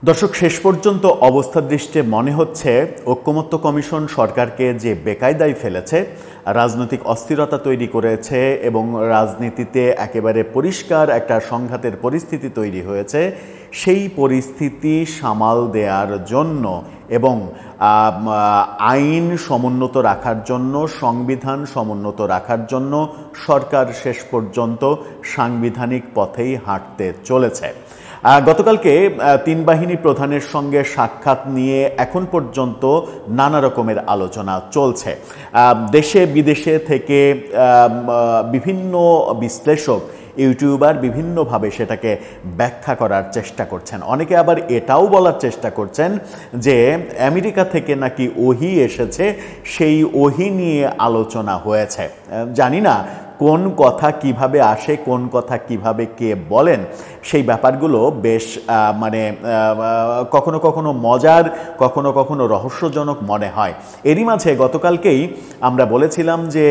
দর্শক, শেষ পর্যন্ত অবস্থা দৃষ্টে মনে হচ্ছে ঐকমত্য কমিশন সরকারকে যে বেকায়দায় ফেলেছে, রাজনৈতিক অস্থিরতা তৈরি করেছে এবং রাজনীতিতে একেবারে পরিষ্কার একটা সংঘাতের পরিস্থিতি তৈরি হয়েছে, সেই পরিস্থিতি সামাল দেওয়ার জন্য এবং আইন সমুন্নত রাখার জন্য, সংবিধান সমুন্নত রাখার জন্য সরকার শেষ পর্যন্ত সাংবিধানিক পথেই হাঁটতে চলেছে। গতকালকে তিন বাহিনী প্রধানের সঙ্গে সাক্ষাৎ নিয়ে এখন পর্যন্ত নানা রকমের আলোচনা চলছে। দেশে বিদেশে থেকে বিভিন্ন বিশ্লেষক, ইউটিউবার বিভিন্নভাবে সেটাকে ব্যাখ্যা করার চেষ্টা করছেন। অনেকে আবার এটাও বলার চেষ্টা করছেন যে আমেরিকা থেকে নাকি ওহী এসেছে, সেই ওহী নিয়ে আলোচনা হয়েছে। জানি না কোন কথা কিভাবে আসে, কোন কথা কিভাবে কে বলেন, সেই ব্যাপারগুলো বেশ কখনো কখনো মজার, কখনো কখনো রহস্যজনক মনে হয়। এরই মাঝে গতকালকেই আমরা বলেছিলাম যে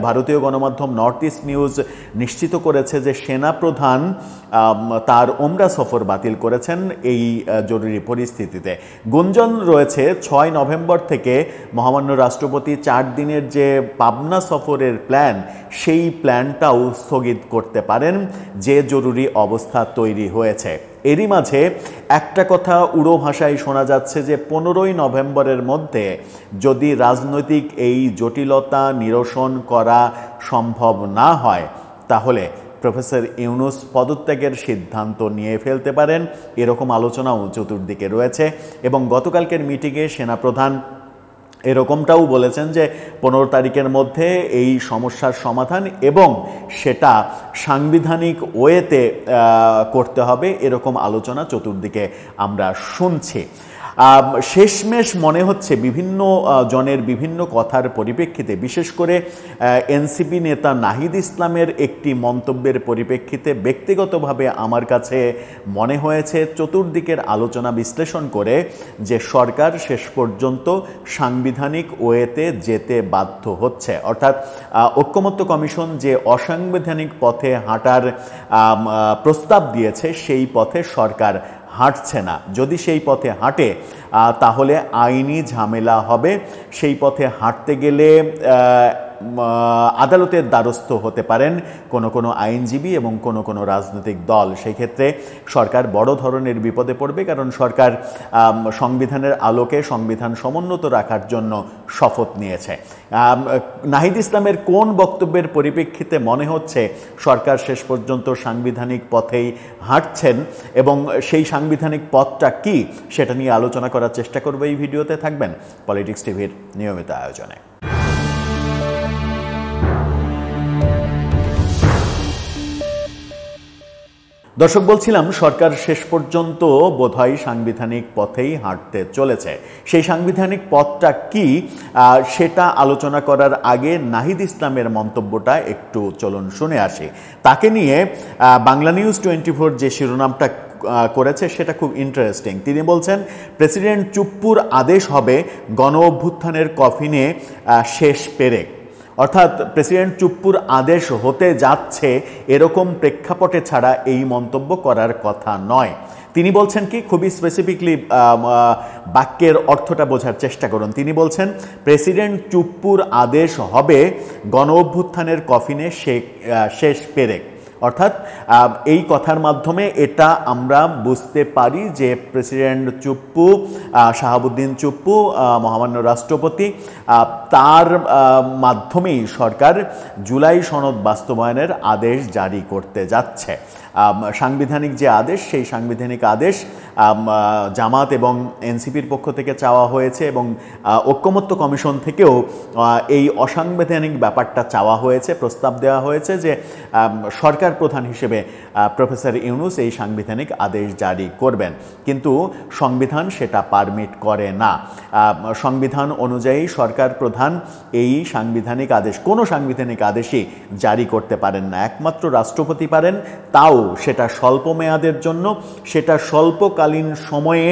ভারতীয় গণমাধ্যম নর্থ ইস্ট নিউজ নিশ্চিত করেছে যে সেনাপ্রধান তার ওমরা সফর বাতিল করেছেন এই জরুরি পরিস্থিতিতে। গুঞ্জন রয়েছে 6 নভেম্বর থেকে মহামান্য রাষ্ট্রপতি 4 দিনের যে পাবনা সফরের প্ল্যান, সেই প্ল্যানটাও স্থগিত করতে পারেন যে জরুরি অবস্থা তৈরি হয়েছে। এরই মাঝে একটা কথা উড়ো ভাষায় শোনা যাচ্ছে যে 15ই নভেম্বরের মধ্যে যদি রাজনৈতিক এই জটিলতা নিরসন করা সম্ভব না হয়, তাহলে প্রফেসর ইউনূস পদত্যাগের সিদ্ধান্ত নিয়ে ফেলতে পারেন, এরকম আলোচনাও চতুর্দিকে রয়েছে। এবং গতকালকের মিটিংয়ে সেনাপ্রধান এরকমটাও বলেছেন যে 15 তারিখের মধ্যে এই সমস্যার সমাধান এবং সেটা সাংবিধানিক ওয়েতে করতে হবে, এরকম আলোচনা চতুর্দিকে আমরা শুনছি। শেষমেশ মনে হচ্ছে বিভিন্ন জনের বিভিন্ন কথার পরিপ্রেক্ষিতে, বিশেষ করে এনসিপি নেতা নাহিদ ইসলামের একটি মন্তব্যের পরিপ্রেক্ষিতে ব্যক্তিগতভাবে আমার কাছে মনে হয়েছে চতুর্দিকের আলোচনা বিশ্লেষণ করে যে সরকার শেষ পর্যন্ত সাংবিধানিক ওয়েতে যেতে বাধ্য হচ্ছে। অর্থাৎ ঐকমত্য কমিশন যে অসাংবিধানিক পথে হাঁটার প্রস্তাব দিয়েছে, সেই পথে সরকার হাঁটছে না। যদি সেই পথে হাঁটে তাহলে আইনি ঝামেলা হবে। সেই পথে হাঁটতে গেলে আদালতের দ্বারস্থ হতে পারেন কোনো আইনজীবী এবং কোনো রাজনৈতিক দল। সেই ক্ষেত্রে সরকার বড় ধরনের বিপদে পড়বে, কারণ সরকার সংবিধানের আলোকে সংবিধান সমুন্নত রাখার জন্য শপথ নিয়েছে। নাহিদ ইসলামের কোন বক্তব্যের পরিপ্রেক্ষিতে মনে হচ্ছে সরকার শেষ পর্যন্ত সাংবিধানিক পথেই হাঁটছেন এবং সেই সাংবিধানিক পথটা কি, সেটা নিয়ে আলোচনা করার চেষ্টা করবে এই ভিডিওতে। থাকবেন পলিটিক্স টিভির নিয়মিত আয়োজনে। দর্শক, বলছিলাম সরকার শেষ পর্যন্ত বোধহয় সাংবিধানিক পথেই হাঁটতে চলেছে। সেই সাংবিধানিক পথটা কি, সেটা আলোচনা করার আগে নাহিদ ইসলামের মন্তব্যটা একটু চলুন শুনে আসি। তাকে নিয়ে বাংলা নিউজ 24 যে শিরোনামটা করেছে সেটা খুব ইন্টারেস্টিং। তিনি বলছেন, প্রেসিডেন্ট চুপ্পুর আদেশ হবে গণ অভ্যুত্থানের কফিনে শেষ পেরেক। অর্থাৎ প্রেসিডেন্ট চুপ্পুর আদেশ হতে যাচ্ছে এরকম প্রেক্ষাপটে ছাড়া এই মন্তব্য করার কথা নয়। তিনি বলছেন কি, খুবই স্পেসিফিকলি বাক্যের অর্থটা বোঝার চেষ্টা করুন। তিনি বলছেন, প্রেসিডেন্ট চুপ্পুর আদেশ হবে গণ অভ্যুত্থানের কফিনে শেষ পেরেক। অর্থাৎ এই কথার মাধ্যমে এটা আমরা বুঝতে পারি যে প্রেসিডেন্ট চুপ্পু, শাহাবুদ্দিন চুপ্পু, মহামান্য রাষ্ট্রপতি, তার মাধ্যমেই সরকার জুলাই সনদ বাস্তবায়নের আদেশ জারি করতে যাচ্ছে। সাংবিধানিক যে আদেশ, সেই সাংবিধানিক আদেশ জামাত এবং এনসিপির পক্ষ থেকে চাওয়া হয়েছে এবং ঐকমত্য কমিশন থেকেও এই অসাংবিধানিক ব্যাপারটা চাওয়া হয়েছে, প্রস্তাব দেওয়া হয়েছে যে সরকার প্রধান হিসেবে প্রফেসর ইউনূস এই সাংবিধানিক আদেশ জারি করবেন। কিন্তু সংবিধান সেটা পারমিট করে না। সংবিধান অনুযায়ী সরকার প্রধান এই সাংবিধানিক আদেশ, কোনো সাংবিধানিক আদেশই জারি করতে পারেন না। একমাত্র রাষ্ট্রপতি পারেন, তাও সেটা স্বল্প মেয়াদের জন্য, সেটা স্বল্পকালীন সময়ে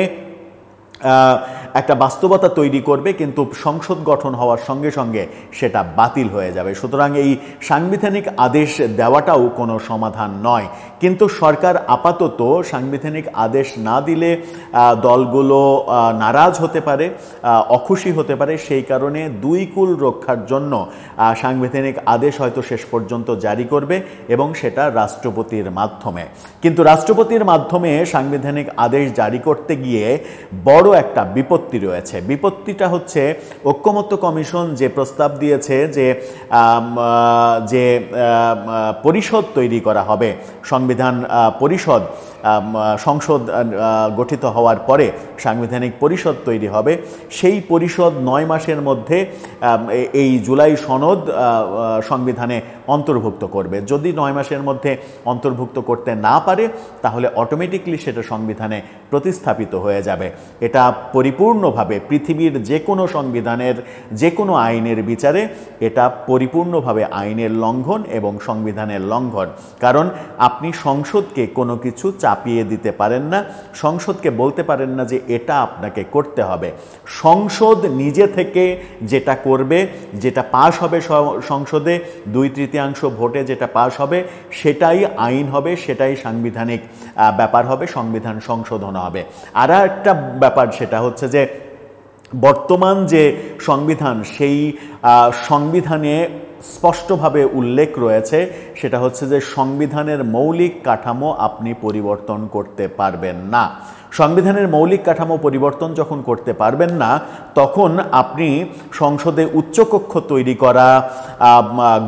একটা বাস্তবতা তৈরি করবে, কিন্তু সংসদ গঠন হওয়ার সঙ্গে সঙ্গে সেটা বাতিল হয়ে যাবে। সুতরাং এই সাংবিধানিক আদেশ দেওয়াটাও কোনো সমাধান নয়। কিন্তু সরকার আপাতত সাংবিধানিক আদেশ না দিলে দলগুলো নারাজ হতে পারে, অখুশি হতে পারে। সেই কারণে দুই কুল রক্ষার জন্য সাংবিধানিক আদেশ হয়তো শেষ পর্যন্ত জারি করবে এবং সেটা রাষ্ট্রপতির মাধ্যমে। কিন্তু রাষ্ট্রপতির মাধ্যমে সাংবিধানিক আদেশ জারি করতে গিয়ে বড় একটা বিপত্তি রয়েছে। বিপত্তিটা হচ্ছে ঐকমত্য কমিশন যে প্রস্তাব দিয়েছে যে পরিষদ তৈরি করা হবে, সংবিধান পরিষদ, সংসদ গঠিত হওয়ার পরে সাংবিধানিক পরিষদ তৈরি হবে। সেই পরিষদ 9 মাসের মধ্যে এই জুলাই সনদ সংবিধানে অন্তর্ভুক্ত করবে। যদি 9 মাসের মধ্যে অন্তর্ভুক্ত করতে না পারে তাহলে অটোমেটিকলি সেটা সংবিধানে প্রতিস্থাপিত হয়ে যাবে। এটা পরিপূর্ণভাবে পৃথিবীর যে কোনো সংবিধানের যে কোনো আইনের বিচারে এটা পরিপূর্ণভাবে আইনের লঙ্ঘন এবং সংবিধানের লঙ্ঘন। কারণ আপনি সংসদকে কোনো কিছু চাপিয়ে দিতে পারেন না, সংসদকে বলতে পারেন না যে এটা আপনাকে করতে হবে। সংসদ নিজে থেকে যেটা করবে, যেটা পাশ হবে সংসদে 2/3 ভোটে যেটা পাশ হবে সেটাই আইন হবে, সেটাই সাংবিধানিক ব্যাপার হবে, সংবিধান সংশোধন হবে। আর একটা ব্যাপার সেটা হচ্ছে যে বর্তমান যে সংবিধান, সেই সংবিধানে স্পষ্টভাবে উল্লেখ রয়েছে সেটা হচ্ছে যে সংবিধানের মৌলিক কাঠামো আপনি পরিবর্তন করতে পারবেন না। সংবিধানের মৌলিক কাঠামো পরিবর্তন যখন করতে পারবেন না তখন আপনি সংসদে উচ্চকক্ষ তৈরি করা,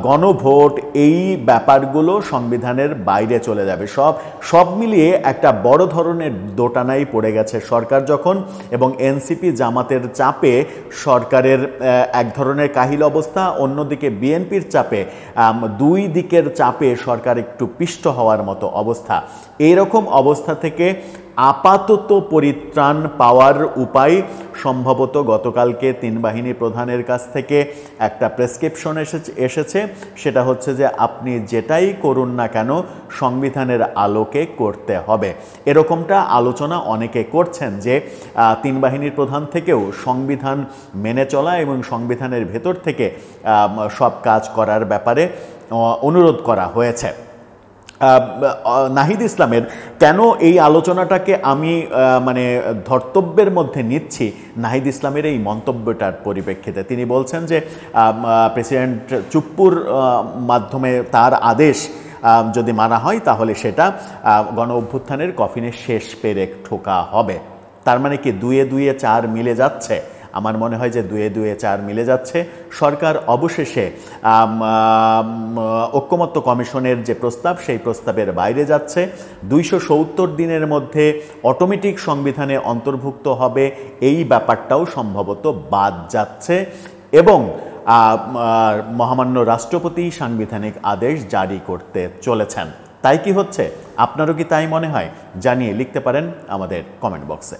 গণভোট, এই ব্যাপারগুলো সংবিধানের বাইরে চলে যাবে। সব মিলিয়ে একটা বড় ধরনের দোটানাই পড়ে গেছে সরকার যখন, এবং এনসিপি জামাতের চাপে সরকারের এক ধরনের কাহিল অবস্থা, অন্যদিকে বিএনপির চাপে, দুই দিকের চাপে সরকার একটু পিষ্ট হওয়ার মতো অবস্থা। এইরকম অবস্থা থেকে আপাতত পরিত্রাণ পাওয়ার উপায় সম্ভবত গতকালকে 3 বাহিনী প্রধানের কাছ থেকে একটা প্রেসক্রিপশন এসেছে, সেটা হচ্ছে যে আপনি যেটাই করুন না কেন সংবিধানের আলোকে করতে হবে। এরকমটা আলোচনা অনেকে করছেন যে 3 বাহিনীর প্রধান থেকেও সংবিধান মেনে চলা এবং সংবিধানের ভেতর থেকে সব কাজ করার ব্যাপারে অনুরোধ করা হয়েছে। নাহিদ ইসলামের কেন এই আলোচনাটাকে আমি ধর্তব্যের মধ্যে নিচ্ছি, নাহিদ ইসলামের এই মন্তব্যটার পরিপ্রেক্ষিতে তিনি বলছেন যে প্রেসিডেন্ট চুপ্পুর মাধ্যমে তার আদেশ যদি মানা হয় তাহলে সেটা গণ অভ্যুত্থানের কফিনের শেষ পেরেক ঠোকা হবে। তার মানে কি 2-2 4 মিলে যাচ্ছে? আমার মনে হয় যে 2-2 4 মিলে যাচ্ছে। সরকার অবশেষে ঐকমত্য কমিশনের যে প্রস্তাব সেই প্রস্তাবের বাইরে যাচ্ছে। 270 দিনের মধ্যে অটোমেটিক সংবিধানে অন্তর্ভুক্ত হবে এই ব্যাপারটাও সম্ভবত বাদ যাচ্ছে এবং মহামান্য রাষ্ট্রপতি সাংবিধানিক আদেশ জারি করতে চলেছেন। তাই কি হচ্ছে? আপনারও কি তাই মনে হয়? জানিয়ে লিখতে পারেন আমাদের কমেন্ট বক্সে।